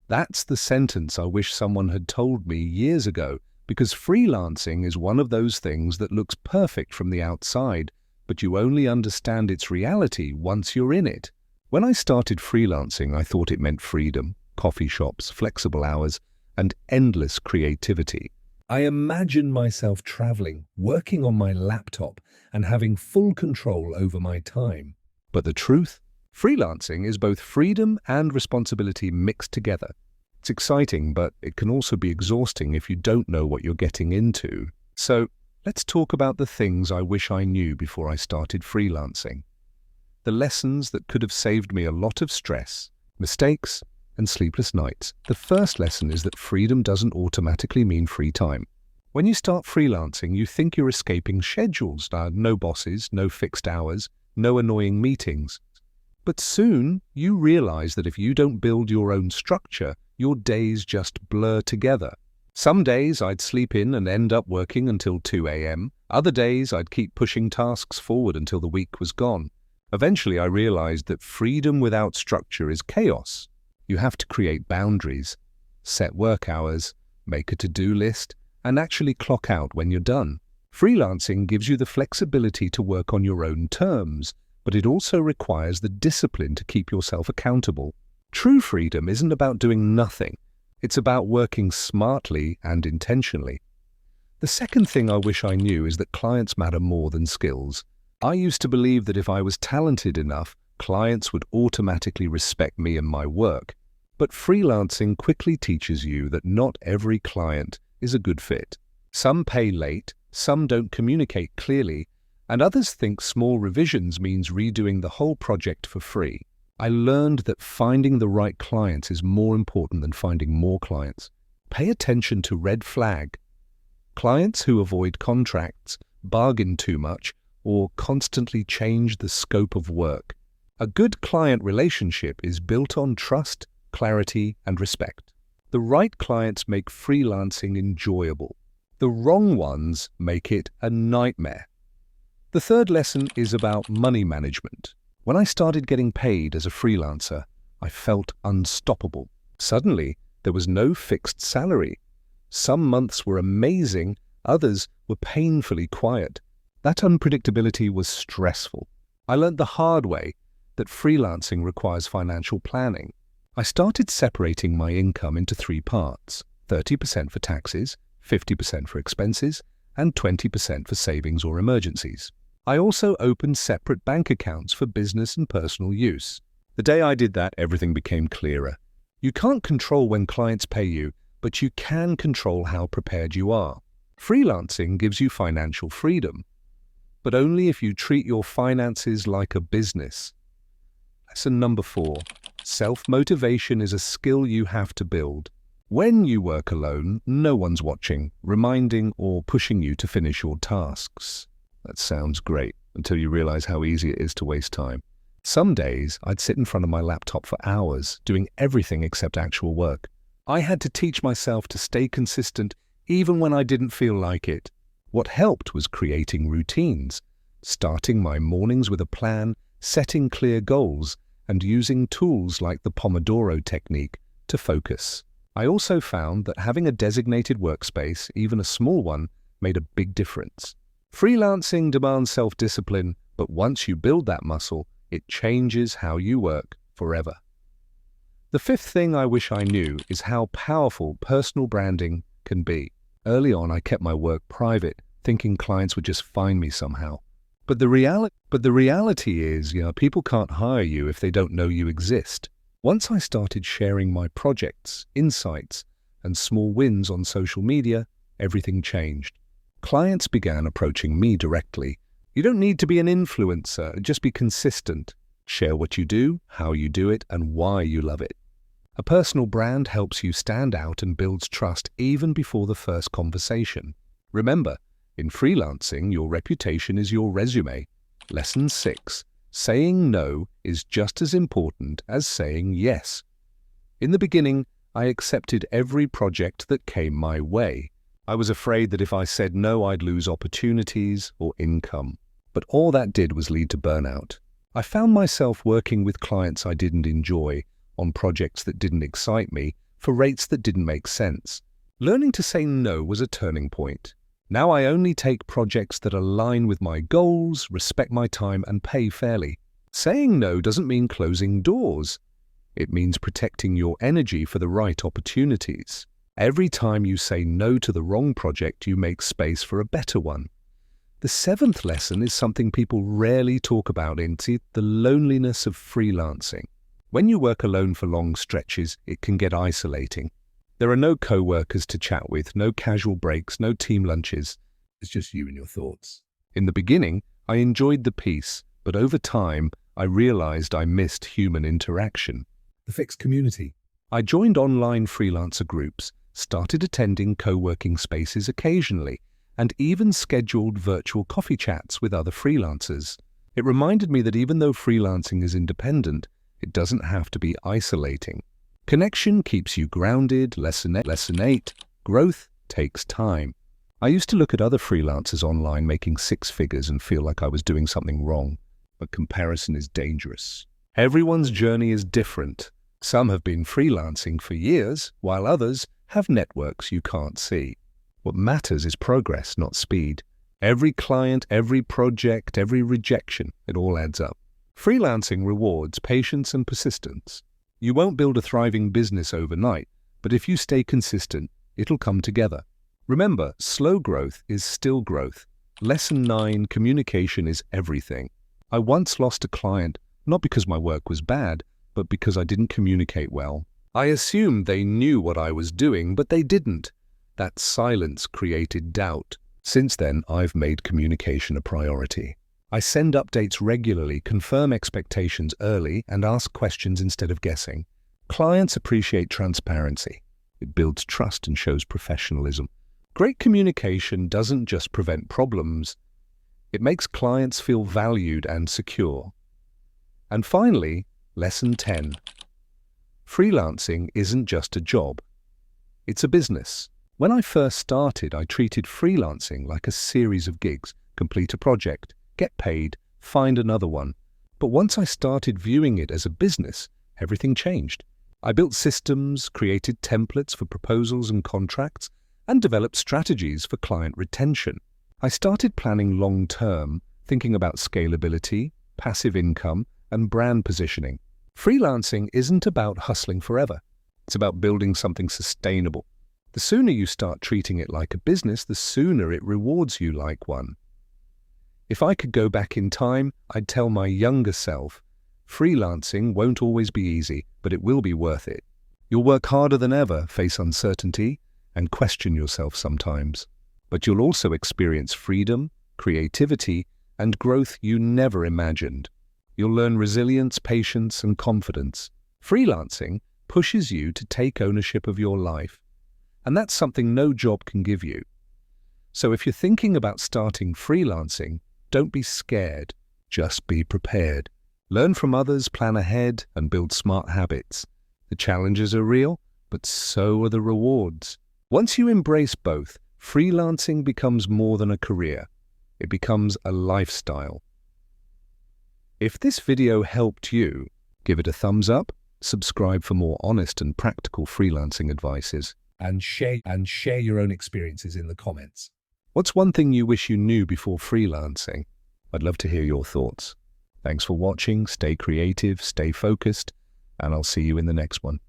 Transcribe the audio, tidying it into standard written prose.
That's the sentence I wish someone had told me years ago, because freelancing is one of those things that looks perfect from the outside, but you only understand its reality once you're in it. When I started freelancing, I thought it meant freedom, coffee shops, flexible hours, and endless creativity. I imagined myself traveling, working on my laptop, and having full control over my time. But the truth? Freelancing is both freedom and responsibility mixed together. It's exciting, but it can also be exhausting if you don't know what you're getting into. So, let's talk about the things I wish I knew before I started freelancing. The lessons that could have saved me a lot of stress, mistakes, and sleepless nights. The first lesson is that freedom doesn't automatically mean free time. When you start freelancing, you think you're escaping schedules. No bosses, no fixed hours, no annoying meetings. But soon, you realize that if you don't build your own structure, your days just blur together. Some days I'd sleep in and end up working until 2 a.m. Other days I'd keep pushing tasks forward until the week was gone. Eventually I realized that freedom without structure is chaos. You have to create boundaries, set work hours, make a to-do list, and actually clock out when you're done. Freelancing gives you the flexibility to work on your own terms, but it also requires the discipline to keep yourself accountable. True freedom isn't about doing nothing. It's about working smartly and intentionally. The second thing I wish I knew is that clients matter more than skills. I used to believe that if I was talented enough, clients would automatically respect me and my work. But freelancing quickly teaches you that not every client is a good fit. Some pay late, some don't communicate clearly, and others think small revisions means redoing the whole project for free. I learned that finding the right clients is more important than finding more clients. Pay attention to red flag. Clients who avoid contracts, bargain too much, or constantly change the scope of work. A good client relationship is built on trust, clarity, and respect. The right clients make freelancing enjoyable. The wrong ones make it a nightmare. The third lesson is about money management. When I started getting paid as a freelancer, I felt unstoppable. Suddenly, there was no fixed salary. Some months were amazing, others were painfully quiet. That unpredictability was stressful. I learned the hard way that freelancing requires financial planning. I started separating my income into 3 parts: 30% for taxes, 50% for expenses, and 20% for savings or emergencies. I also opened separate bank accounts for business and personal use. The day I did that, everything became clearer. You can't control when clients pay you, but you can control how prepared you are. Freelancing gives you financial freedom, but only if you treat your finances like a business. Lesson number 4. Self-motivation is a skill you have to build. When you work alone, no one's watching, reminding or pushing you to finish your tasks. That sounds great, until you realize how easy it is to waste time. Some days, I'd sit in front of my laptop for hours, doing everything except actual work. I had to teach myself to stay consistent even when I didn't feel like it. What helped was creating routines, starting my mornings with a plan, setting clear goals, and using tools like the Pomodoro technique to focus. I also found that having a designated workspace, even a small one, made a big difference. Freelancing demands self-discipline, but once you build that muscle, it changes how you work forever. The fifth thing I wish I knew is how powerful personal branding can be. Early on, I kept my work private, thinking clients would just find me somehow. But the reality is, people can't hire you if they don't know you exist. Once I started sharing my projects, insights, and small wins on social media, everything changed. Clients began approaching me directly. You don't need to be an influencer, just be consistent. Share what you do, how you do it, and why you love it. A personal brand helps you stand out and builds trust even before the first conversation. Remember, in freelancing, your reputation is your resume. Lesson 6. Saying no is just as important as saying yes. In the beginning, I accepted every project that came my way. I was afraid that if I said no, I'd lose opportunities or income. But all that did was lead to burnout. I found myself working with clients I didn't enjoy, on projects that didn't excite me, for rates that didn't make sense. Learning to say no was a turning point. Now I only take projects that align with my goals, respect my time, and pay fairly. Saying no doesn't mean closing doors. It means protecting your energy for the right opportunities. Every time you say no to the wrong project, you make space for a better one. The seventh lesson is something people rarely talk about, it's the loneliness of freelancing. When you work alone for long stretches, it can get isolating. There are no co-workers to chat with, no casual breaks, no team lunches. It's just you and your thoughts. In the beginning, I enjoyed the peace, but over time, I realized I missed human interaction. The fixed community. I joined online freelancer groups, started attending co-working spaces occasionally, and even scheduled virtual coffee chats with other freelancers. It reminded me that even though freelancing is independent, it doesn't have to be isolating. Connection keeps you grounded. Lesson 8. Growth takes time. I used to look at other freelancers online making six figures and feel like I was doing something wrong. But comparison is dangerous. Everyone's journey is different. Some have been freelancing for years, while others have networks you can't see. What matters is progress, not speed. Every client, every project, every rejection, it all adds up. Freelancing rewards patience and persistence. You won't build a thriving business overnight, but if you stay consistent, it'll come together. Remember, slow growth is still growth. Lesson 9, communication is everything. I once lost a client, not because my work was bad, but because I didn't communicate well. I assumed they knew what I was doing, but they didn't. That silence created doubt. Since then, I've made communication a priority. I send updates regularly, confirm expectations early, and ask questions instead of guessing. Clients appreciate transparency. It builds trust and shows professionalism. Great communication doesn't just prevent problems. It makes clients feel valued and secure. And finally, lesson 10. Freelancing isn't just a job. It's a business. When I first started, I treated freelancing like a series of gigs. Complete a project, get paid, find another one. But once I started viewing it as a business, everything changed. I built systems, created templates for proposals and contracts, and developed strategies for client retention. I started planning long-term, thinking about scalability, passive income, and brand positioning. Freelancing isn't about hustling forever. It's about building something sustainable. The sooner you start treating it like a business, the sooner it rewards you like one. If I could go back in time, I'd tell my younger self, freelancing won't always be easy, but it will be worth it. You'll work harder than ever, face uncertainty, and question yourself sometimes. But you'll also experience freedom, creativity, and growth you never imagined. You'll learn resilience, patience, and confidence. Freelancing pushes you to take ownership of your life, and that's something no job can give you. So if you're thinking about starting freelancing, don't be scared, just be prepared. Learn from others, plan ahead, and build smart habits. The challenges are real, but so are the rewards. Once you embrace both, freelancing becomes more than a career. It becomes a lifestyle. If this video helped you, give it a thumbs up, subscribe for more honest and practical freelancing advices, and share your own experiences in the comments. What's one thing you wish you knew before freelancing? I'd love to hear your thoughts. Thanks for watching, stay creative, stay focused, and I'll see you in the next one.